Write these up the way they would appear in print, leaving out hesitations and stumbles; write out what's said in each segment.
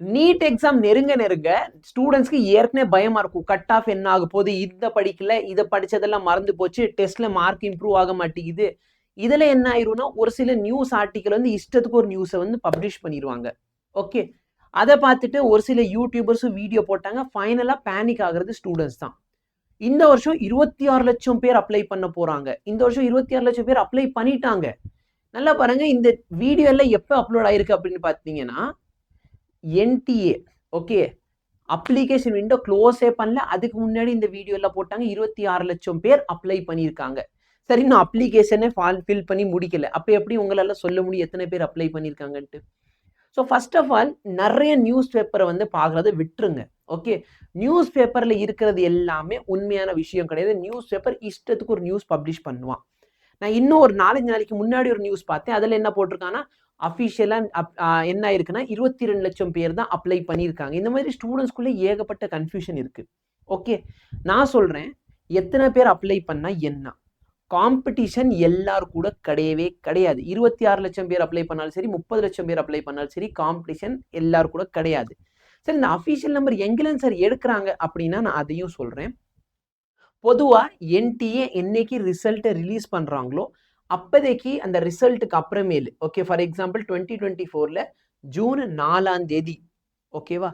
NEET exam நெருங்க ஸ்டூடெண்ட்ஸ்க்கு ஏற்கனவே பயமா இருக்கும். கட் ஆஃப் என்ன ஆக போகுது, இதை படிக்கல, இதை படிச்சதெல்லாம் மறந்து போச்சு, டெஸ்ட்ல மார்க் இம்ப்ரூவ் ஆக மாட்டேங்குது. இதுல என்ன ஆயிரும்னா ஒரு சில நியூஸ் ஆர்டிக்கல் வந்து இஷ்டத்துக்கு ஒரு நியூஸை வந்து பப்ளிஷ் பண்ணிடுவாங்க. ஓகே, அதை பார்த்துட்டு ஒரு சில யூடியூபர்ஸும் வீடியோ போட்டாங்க. ஃபைனலா பேனிக் ஆகுறது ஸ்டூடெண்ட்ஸ் தான். இந்த வருஷம் 26 லட்சம் பேர் அப்ளை பண்ண போறாங்க. இந்த வருஷம் 26 லட்சம் பேர் அப்ளை பண்ணிட்டாங்க. நல்லா பாருங்க, இந்த வீடியோ எல்லாம் எப்ப அப்லோட் ஆயிருக்கு அப்படின்னு பாத்தீங்கன்னா என்டிஏ ஓகே அப்ளிகேஷன் விண்டோ க்ளோஸே பண்ணல, அதுக்கு முன்னாடி இந்த வீடியோ எல்லாம் போட்டாங்க. 26 லட்சம் பேர் அப்ளை பண்ணியிருக்காங்க. சரி, நான் அப்ளிகேஷனே ஃபில் பண்ணி முடிக்கல, அப்ப எப்படி உங்களால சொல்ல முடியும் எத்தனை பேர் அப்ளை பண்ணியிருக்காங்கன்ட்டு? ஸோ ஃபர்ஸ்ட் ஆஃப் ஆல் நிறைய நியூஸ் பேப்பரை வந்து பார்க்கறத விட்டுருங்க. ஓகே, நியூஸ் பேப்பர்ல இருக்கிறது எல்லாமே உண்மையான விஷயம் கிடையாது. நியூஸ் பேப்பர் இஷ்டத்துக்கு ஒரு நியூஸ் பப்ளிஷ் பண்ணுவான். நான் இன்னும் ஒரு 4-5 நாளைக்கு முன்னாடி ஒரு நியூஸ் பார்த்தேன். அதில் என்ன போட்டிருக்காங்கன்னா அஃபிஷியலா என்ன இருக்குன்னா 22 லட்சம் பேர் தான் அப்ளை பண்ணியிருக்காங்க. இந்த மாதிரி ஸ்டூடெண்ட்ஸ்குள்ள ஏகப்பட்ட கன்ஃபியூஷன் இருக்கு. ஓகே, நான் சொல்றேன் எத்தனை பேர் அப்ளை பண்ணா என்ன, காம்படிஷன் எல்லாரும் கூட கிடையவே கிடையாது. 26 லட்சம் பேர் அப்ளை பண்ணாலும் சரி, 30 லட்சம் பேர் அப்ளை பண்ணாலும் சரி, காம்படிஷன் எல்லாரும் கூட கிடையாது. சரி, இந்த அஃபிஷியல் நம்பர் எங்கிலும் சார் எடுக்கிறாங்க அப்படின்னா நான் அதையும் சொல்றேன். பொதுவா என்டிஏ என்னைக்கு ரிசல்ட்டை ரிலீஸ் பண்றாங்களோ அப்போதைக்கு அந்த ரிசல்ட்டுக்கு அப்புறமேலு, ஓகே, ஃபார் எக்ஸாம்பிள் 2024 ஜூன் 4 ஓகேவா,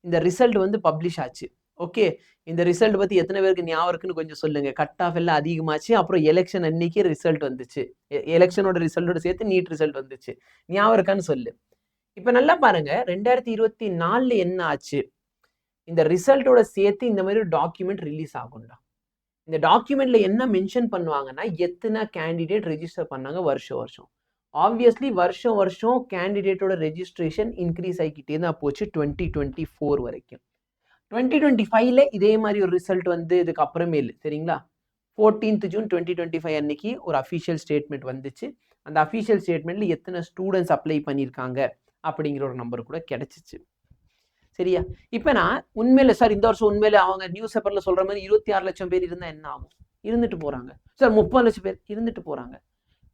இந்த ரிசல்ட் வந்து பப்ளிஷ் ஆச்சு. ஓகே, இந்த ரிசல்ட் பத்தி எத்தனை பேருக்கு ஞாபகம் இருக்குன்னு கொஞ்சம் சொல்லுங்க. கட் ஆஃப் எல்லாம் அதிகமாச்சு, அப்புறம் எலெக்ஷன் அன்னைக்கு ரிசல்ட் வந்துச்சு, எலெக்ஷனோட ரிசல்ட்டோட சேர்த்து நீட் ரிசல்ட் வந்துச்சு. ஞாபகம் இருக்கான்னு சொல்லு. இப்ப நல்லா பாருங்க, 2024 என்ன ஆச்சு, இந்த ரிசல்ட்டோட சேர்த்து இந்த மாதிரி டாக்குமெண்ட் ரிலீஸ் ஆகும்டா. இந்த டாக்குமெண்ட்ல என்ன மென்ஷன் பண்ணுவாங்கன்னா எத்தனை கேண்டிடேட் ரெஜிஸ்டர் பண்ணாங்க வருஷம். ஆப்வியஸ்லி வருஷம் கேண்டிடேட்டோட ரெஜிஸ்ட்ரேஷன் இன்க்ரீஸ் ஆகிக்கிட்டே தான் போச்சு 2024 வரைக்கும். 2025 இதே மாதிரி ஒரு ரிசல்ட் வந்து இதுக்கு அப்புறமேலு, சரிங்களா, 14th ஜூன் 2025 அன்னைக்கு ஒரு அஃபிஷியல் ஸ்டேட்மெண்ட் வந்துச்சு. அந்த அஃபிஷியல் ஸ்டேட்மெண்ட்ல எத்தனை ஸ்டூடெண்ட்ஸ் அப்ளை பண்ணியிருக்காங்க அப்படிங்கிற ஒரு நம்பர் கூட கிடைச்சிச்சு. சரியா, இப்ப நான் உண்மையில சார் இந்த வருஷம் உண்மையில அவங்க நியூஸ் பேப்பர்ல சொல்ற மாதிரி 26 லட்சம் பேர் இருந்தா என்ன ஆகும்? இருந்துட்டு போறாங்க. சார் 30 லட்சம் பேர் இருந்துட்டு போறாங்க.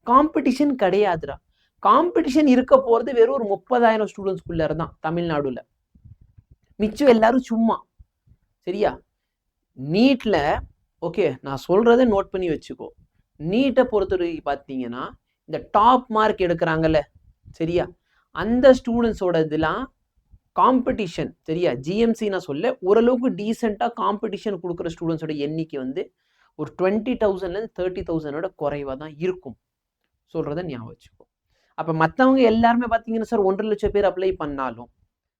காம்படிஷன் கிடையாதுடா. காம்படிஷன் இருக்க போறது வெறும் ஒரு 30,000 ஸ்டூடெண்ட்ஸ்குள்ள தான் தமிழ்நாடுல. மிச்சம் எல்லாரும் சும்மா. சரியா, நீட்ல ஓகே, நான் சொல்றதை நோட் பண்ணி வச்சுக்கோ. நீட்டை பொறுத்தவரைக்கும் பார்த்தீங்கன்னா இந்த டாப் மார்க் எடுக்கிறாங்கல்ல, சரியா, அந்த ஸ்டூடெண்ட்ஸோட இதெல்லாம் காம்படிஷன், சரியா, ஜிஎம்சி நான் சொல்ல ஓரளவுக்கு டீசெண்டாக காம்படிஷன் கொடுக்குற ஸ்டூடெண்ட்ஸோட எண்ணிக்கை வந்து ஒரு 20,000 30,000 குறைவாக தான் இருக்கும். சொல்றதை ஞாபகம் வச்சுக்கோ. அப்போ மற்றவங்க எல்லாருமே பார்த்தீங்கன்னா சார் 1.5 லட்சம் பேர் அப்ளை பண்ணாலும்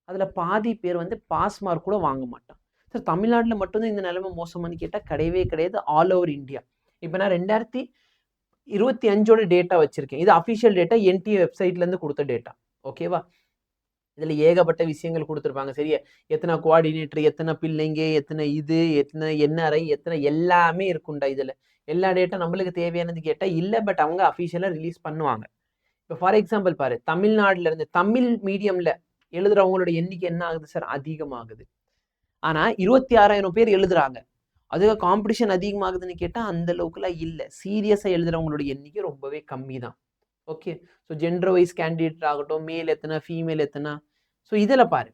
அதில் பாதி பேர் வந்து பாஸ் மார்க் கூட வாங்க மாட்டான். சார் தமிழ்நாட்டில் மட்டும்தான் இந்த நிலைமை மோசமானு கேட்டால் கிடையவே கிடையாது. All over India. இப்போ நான் 2025 டேட்டா வச்சிருக்கேன். இது அஃபிஷியல் டேட்டா, என்டிஏ வெப்சைட்லேருந்து கொடுத்த டேட்டா. ஓகேவா, இதுல ஏகப்பட்ட விஷயங்கள் கொடுத்துருப்பாங்க. சரியா, எத்தனை கோஆர்டினேட்டர், எத்தனை பிள்ளைங்க, எத்தனை எத்தனை என்ஆர்ஐ, எத்தனை எல்லாமே இருக்கும்டா. இதுல எல்லா டேட்டா நம்மளுக்கு தேவையானது கேட்டா இல்ல, பட் அவங்க அஃபிஷியலா ரிலீஸ் பண்ணுவாங்க. இப்போ ஃபார் எக்ஸாம்பிள் பாரு, தமிழ்நாடுல இருந்து தமிழ் மீடியம்ல எழுதுறவங்களோட எண்ணிக்கை என்ன ஆகுது சார்? அதிகமாகுது. ஆனா 26,000 பேர் எழுதுறாங்க. அதுக்கு காம்படிஷன் அதிகமாகுதுன்னு கேட்டா அந்த அளவுக்குலாம் இல்லை. சீரியஸா எழுதுறவங்களோட எண்ணிக்கை ரொம்பவே கம்மி தான். Okay, so gender wise candidate ஆகட்டும், மேல் எத்தனை, ஃபீமேல் எத்தனை. ஸோ இதில் பாரு,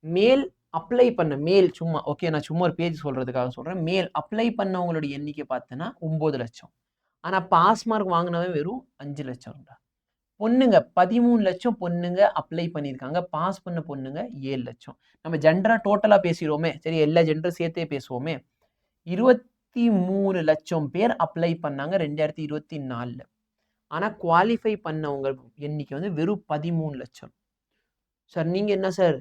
மேல் அப்ளை பண்ண மேல் சும்மா ஓகே, நான் சும்மா ஒரு பேஜ் சொல்றதுக்காக சொல்றேன். மேல் அப்ளை பண்ணவங்களோட எண்ணிக்கை பார்த்தேன்னா 9 லட்சம். ஆனா பாஸ் மார்க் வாங்கினவன் வெறும் 5 லட்சம். பொண்ணுங்க 13 லட்சம் பொண்ணுங்க அப்ளை பண்ணியிருக்காங்க. பாஸ் பண்ண பொண்ணுங்க 7 லட்சம். நம்ம ஜெண்டரா டோட்டலா பேசிடுவோமே, சரி, எல்லா ஜெண்டரும் சேர்த்தே பேசுவோமே. 23 லட்சம் பேர் அப்ளை பண்ணாங்க 2024. ஆனா குவாலிஃபை பண்ணவங்க எண்ணிக்கை வந்து வெறும் 13 லட்சம். சார் நீங்க என்ன சார்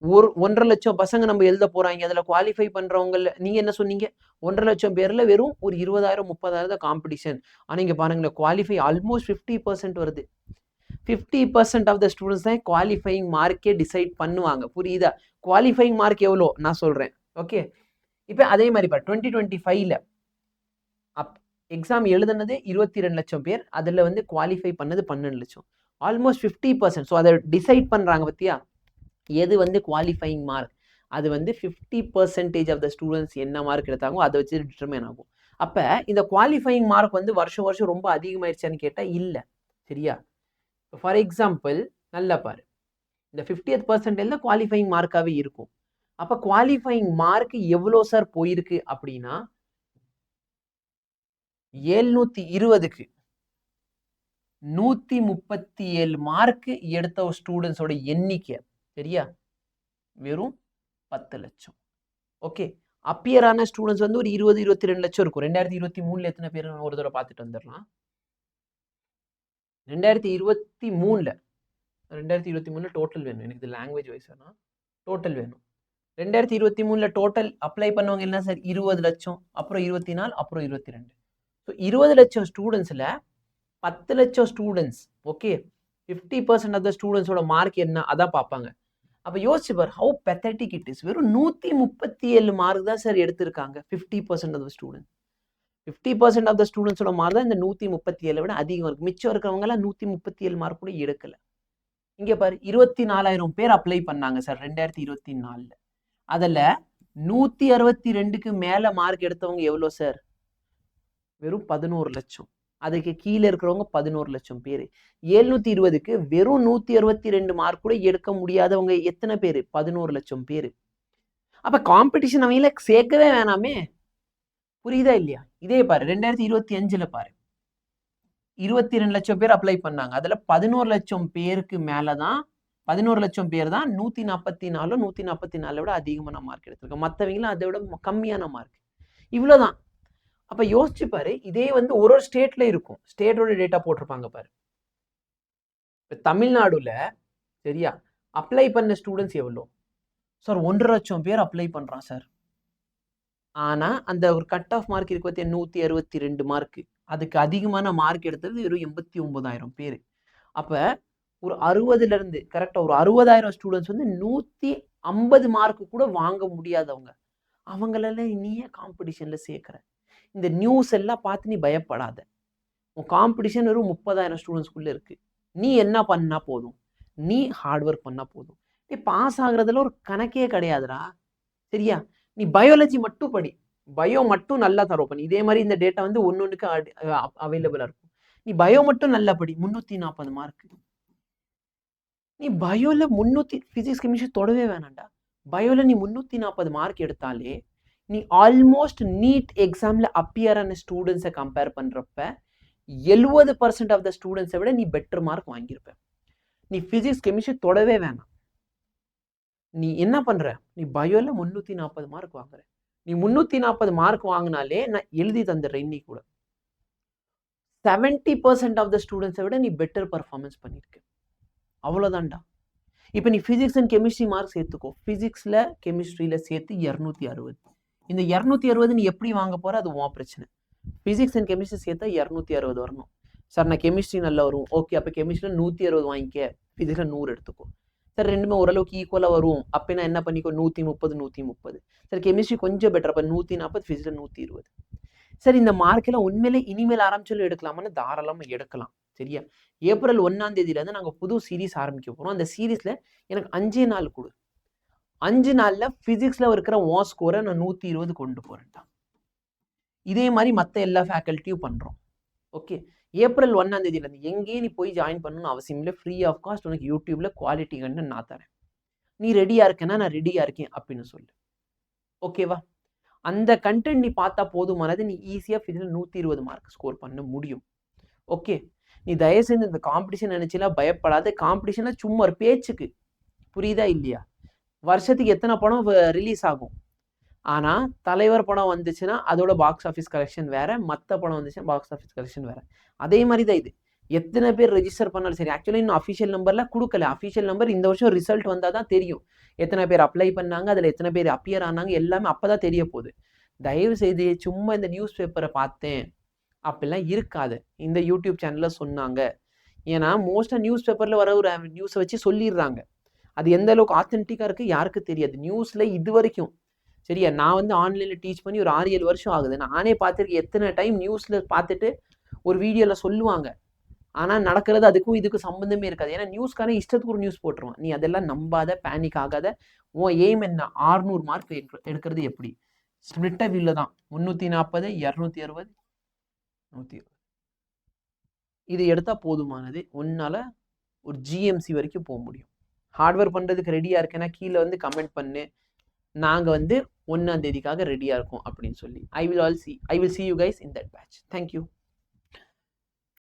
1.5 லட்சம் பசங்க நம்ம எழுத போறாங்க, அதுல குவாலிஃபை பண்றவங்க நீங்க என்ன சொன்னீங்க? 1.5 லட்சம் பேர்ல வெறும் ஒரு 20,000 30,000 தான் காம்படிஷன். ஆனா இங்க பாருங்களேன், குவாலிஃபை ஆல்மோஸ்ட் 50% வருது. 50% ஆஃப் த ஸ்டூடெண்ட்ஸ் தான் குவாலிஃபைங் மார்க்கே டிசைட் பண்ணுவாங்க. புரியுதா? குவாலிஃபைங் மார்க் எவ்வளோ நான் சொல்றேன். ஓகே, இப்போ அதே மாதிரி 2025 எக்ஸாம் எழுதுனது 22 லட்சம் பேர், அதுல வந்து குவாலிஃபை பண்ணது 12 லட்சம். ஆல்மோஸ்ட் 50%. ஸோ அதை டிசைட் பண்றாங்க பத்தியா, எது வந்து குவாலிஃபைங் மார்க், அது வந்து 50% ஆஃப் த ஸ்டூடெண்ட்ஸ் என்ன மார்க் எடுத்தாங்களோ அதை வச்சு டிட்டர்மைன் ஆகும். அப்ப இந்த குவாலிஃபைங் மார்க் வந்து வருஷம் ரொம்ப அதிகமாயிருச்சான்னு கேட்டா இல்ல. சரியா, ஃபார் எக்ஸாம்பிள் நல்லா பாரு, இந்த 50th பர்சன்டைல் குவாலிஃபைங் மார்க்காவே இருக்கும். அப்ப குவாலிஃபைங் மார்க் எவ்வளோ சார் போயிருக்கு அப்படின்னா 720க்கு 137 மார்க் எடுத்த ஒரு ஸ்டூடெண்ட்ஸோட எண்ணிக்கை சரியா வெறும் 10 லட்சம். ஓகே, அப்பியர் ஆன ஸ்டூடெண்ட்ஸ் வந்து ஒரு 20-22 லட்சம் இருக்கும். 2023ல எத்தனை பேர் ஒரு தடவை பார்த்துட்டு வந்துடலாம். 2023ல டோட்டல் வேணும். எனக்கு லாங்குவேஜ் வைஸ் வேணும், டோட்டல் வேணும். 2023ல டோட்டல் அப்ளை பண்ணவங்க என்ன சார் 20 லட்சம், அப்புறம் 24, அப்புறம் 22. ஸோ 20 லட்சம் ஸ்டூடெண்ட்ஸ்ல 10 லட்சம் ஸ்டூடெண்ட்ஸ் ஓகே 50% ஆஃப் த ஸ்டூடெண்ட்ஸோட மார்க் என்ன அதான் பார்ப்பாங்க. அப்ப யோசிச்சு பார் ஹவு பெத்தட்டிக் இட் இஸ். வெறும் 137 மார்க் தான் சார் எடுத்திருக்காங்க 50% of the student. 50% of the ஸ்டூடெண்ட்ஸோட மார்க் தான் இந்த 137 விட அதிகம் இருக்கு. மிச்சம் இருக்கிறவங்க எல்லாம் 137 மார்க் கூட எடுக்கல. இங்க பாரு 24,000 பேர் அப்ளை பண்ணாங்க சார் 2024ல. அதுல 162க்கு மேல மார்க் எடுத்தவங்க எவ்வளவு சார்? வெறும் 11 லட்சம். அதுக்கு கீழே இருக்கிறவங்க 11 லட்சம் பேர். 720க்கு வெறும் 162 மார்க் கூட எடுக்க முடியாதவங்க எத்தனை பேரு? 11 லட்சம் பேர். அப்ப காம்படிஷன் அவங்கள சேர்க்கவே வேணாமே. புரியுதா இல்லையா? இதே பாரு 2025ல பாரு 22 லட்சம் பேர் அப்ளை பண்ணாங்க. அதுல 11 லட்சம் பேருக்கு மேலதான் 11 லட்சம் பேர் தான் 144 விட அதிகமான மார்க் எடுத்திருக்காங்க. மற்றவங்களும் அதை விட கம்மியான மார்க். இவ்வளவுதான். அப்ப யோசிச்சு பாரு, இதே வந்து ஒரு ஸ்டேட்ல இருக்கும். ஸ்டேட்டோட டேட்டா போட்டிருப்பாங்க பாரு. இப்ப தமிழ்நாடுல சரியா அப்ளை பண்ண ஸ்டூடெண்ட்ஸ் எவ்வளோ சார்? 1.5 லட்சம் பேர் அப்ளை பண்றான் சார். ஆனா அந்த ஒரு கட் ஆஃப் மார்க் இருக்கு 162 மார்க். அதுக்கு அதிகமான மார்க் எடுத்தது வெறும் 89,000 பேர். அப்ப ஒரு 60ல இருந்து கரெக்டா ஒரு 60,000 ஸ்டூடெண்ட்ஸ் வந்து 150 மார்க் கூட வாங்க முடியாதவங்க. அவங்களெல்லாம் நீயே காம்படிஷன்ல சேர்க்கிற. இந்த நியூஸ் எல்லாம் பார்த்து நீ பயப்படாத. உன் காம்படிஷன் வெறும் 30,000 ஸ்டூடெண்ட்ஸ்குள்ள இருக்கு. நீ என்ன பண்ணா போதும், நீ ஹார்ட் ஒர்க் பண்ணா போதும். நீ பாஸ் ஆகுறதுல ஒரு கணக்கே கிடையாதுடா. சரியா? நீ பயாலஜி மட்டும் படி, பயோ மட்டும் நல்லா தரவு பண்ணி. இதே மாதிரி இந்த டேட்டா வந்து ஒன்னொன்னுக்கு அவைலபிளா இருக்கும். நீ பயோ மட்டும் நல்லா படி, 340 மார்க். நீ பயோல 300 பிசிக்ஸ் கெமிஸ்ட்ரி தொடவே வேணாம்டா. பயோல நீ 340 மார்க் எடுத்தாலே நீ ஆல்மோஸ்ட் நீட் எக்ஸாம்ல அப்பியர் ஆன ஸ்டூடெண்ட்ஸை கம்பேர் பண்றப்ப 70% ஆஃப் த ஸ்டூடெண்ட்ஸை விட நீ பெட்டர் மார்க் வாங்கியிருப்ப. நீ பிசிக்ஸ் கெமிஸ்ட்ரி தொடவே வேணாம். நீ என்ன பண்ற? நீ பயோல 340 மார்க் வாங்குற. நீ 340 மார்க் வாங்கினாலே நான் எழுதி தந்துடுறேன். இன்னைக்கு கூட 70% ஆஃப் த ஸ்டூடெண்ட்ஸை விட நீ பெட்டர் பர்ஃபார்மன்ஸ் பண்ணிருக்க. அவ்வளவுதான்டா. இப்போ நீ பிசிக்ஸ் அண்ட் கெமிஸ்ட்ரி மார்க் சேர்த்துக்கோ. பிசிக்ஸ்ல கெமிஸ்ட்ரியில சேர்த்து 260. இந்த 260 நீ எப்படி வாங்க போற? அது உன் பிரச்சனை. பிசிக்ஸ் அண்ட் கெமிஸ்ட்ரி சேர்த்தா 260 வரணும். சார் நான் கெமிஸ்ட்ரி நல்லா வரும். ஓகே, அப்போ கெமிஸ்ட்ரியில் 160 வாங்கிக்க, பிசிக்ஸில் 100 எடுத்துக்கோ. சார் ரெண்டுமே ஓரளவுக்கு ஈக்குவலாக வரும். அப்போ நான் என்ன பண்ணிக்கோ 130. சார் கெமிஸ்ட்ரி கொஞ்சம் பெட்டர், அப்போ 140, பிசிக்ஸில் 120. சார் இந்த மார்க்கெல்லாம் உண்மையிலே இனிமேல் ஆரம்பிச்சாலும் எடுக்கலாமான்னு தாராளமாக எடுக்கலாம். சரியா? ஏப்ரல் 1ஆம் தேதியிலேருந்து நாங்கள் புது சீரீஸ் ஆரம்பிக்க போகிறோம். அந்த சீரீஸில் எனக்கு 5 நாள் கொடு. 5 நாளில் ஃபிசிக்ஸில் இருக்கிற உன் ஸ்கோரை நான் 120 கொண்டு போகிறேன்டா. இதே மாதிரி மற்ற எல்லா ஃபேக்கல்ட்டியும் பண்ணுறோம். ஓகே, ஏப்ரல் 1ஆம் தேதியிலேருந்து எங்கேயும் நீ போய் ஜாயின் பண்ணணும்னு அவசியம் இல்லை. ஃப்ரீ ஆஃப் காஸ்ட் உனக்கு யூடியூப்ல குவாலிட்டி கண்டென்ட் நான் தரேன். நீ ரெடியாக இருக்கேன்னா நான் ரெடியாக இருக்கேன் அப்படின்னு சொல்லு. ஓகேவா? அந்த கண்டென்ட் நீ பார்த்தா போதுமானது. நீ ஈஸியாக ஃபிசிக்ஸில் 120 மார்க் ஸ்கோர் பண்ண முடியும். ஓகே, நீ தயவு செஞ்சு இந்த காம்படிஷன் நினைச்சலாம் பயப்படாத. காம்படிஷன்ல சும்மா ஒரு பேச்சுக்கு, புரியுதா இல்லையா? வருஷத்துக்கு எத்தனை படம் ரிலீஸ் ஆகும். ஆனா தலைவர் படம் வந்துச்சுன்னா அதோட பாக்ஸ் ஆஃபீஸ் கலெக்ஷன் வேற, மற்ற படம் வந்துச்சுன்னா பாக்ஸ் ஆஃபீஸ் கலெக்ஷன் வேற. அதே மாதிரி தான் இது. எத்தனை பேர் ரெஜிஸ்டர் பண்ணாலும் சரி. ஆக்சுவலி இன்னும் அஃபிஷியல் நம்பர்ல கொடுக்கல. அஃபிஷியல் நம்பர் இந்த வருஷம் ரிசல்ட் வந்தால் தான் தெரியும். எத்தனை பேர் அப்ளை பண்ணாங்க, அதில் எத்தனை பேர் அப்பியர் ஆனாங்க, எல்லாமே அப்போதான் தெரிய போகுது. தயவு செய்து சும்மா இந்த நியூஸ் பேப்பரை பார்த்தேன் அப்படிலாம் இருக்காது. இந்த யூடியூப் சேனல்ல சொன்னாங்க. ஏன்னா மோஸ்டா நியூஸ் பேப்பர்ல வர ஒரு நியூஸை வச்சு சொல்லிடுறாங்க. அது எந்த அளவுக்கு ஆத்தென்டிக்கா இருக்கு யாருக்கு தெரியாது. நியூஸ்ல இது வரைக்கும் சரியா, நான் வந்து ஆன்லைன்ல டீச் பண்ணி ஒரு 6-7 வருஷம் ஆகுது. நானே பார்த்துருக்கேன். எத்தனை டைம் நியூஸ்ல பார்த்துட்டு ஒரு வீடியோல சொல்லுவாங்க, ஆனா நடக்கிறது அதுக்கும் இதுக்கும் சம்பந்தமே இருக்காது. ஏன்னா நியூஸ்காரன் இஷ்டத்துக்கு ஒரு நியூஸ் போட்டுருவான். நீ அதெல்லாம் நம்பாத, பேனிக் ஆகாத. உன் எய்ம் என்ன? 600 மார்க் எடுக்கிறது எப்படி? ஸ்பிளிட்ட வில்ல தான் 340, 260, 120. இது எடுத்தா போதுமானது. உன்னால ஒரு ஜிஎம்சி வரைக்கும் போக முடியும். ஹார்ட்வேர் பண்ணுறதுக்கு ரெடியாக இருக்கேன்னா கீழே வந்து கமெண்ட் பண்ணு. நாங்கள் வந்து 1ஆம் தேதிக்காக ரெடியாக இருக்கோம் அப்படின்னு சொல்லி. I will see you guys in that batch. Thank you.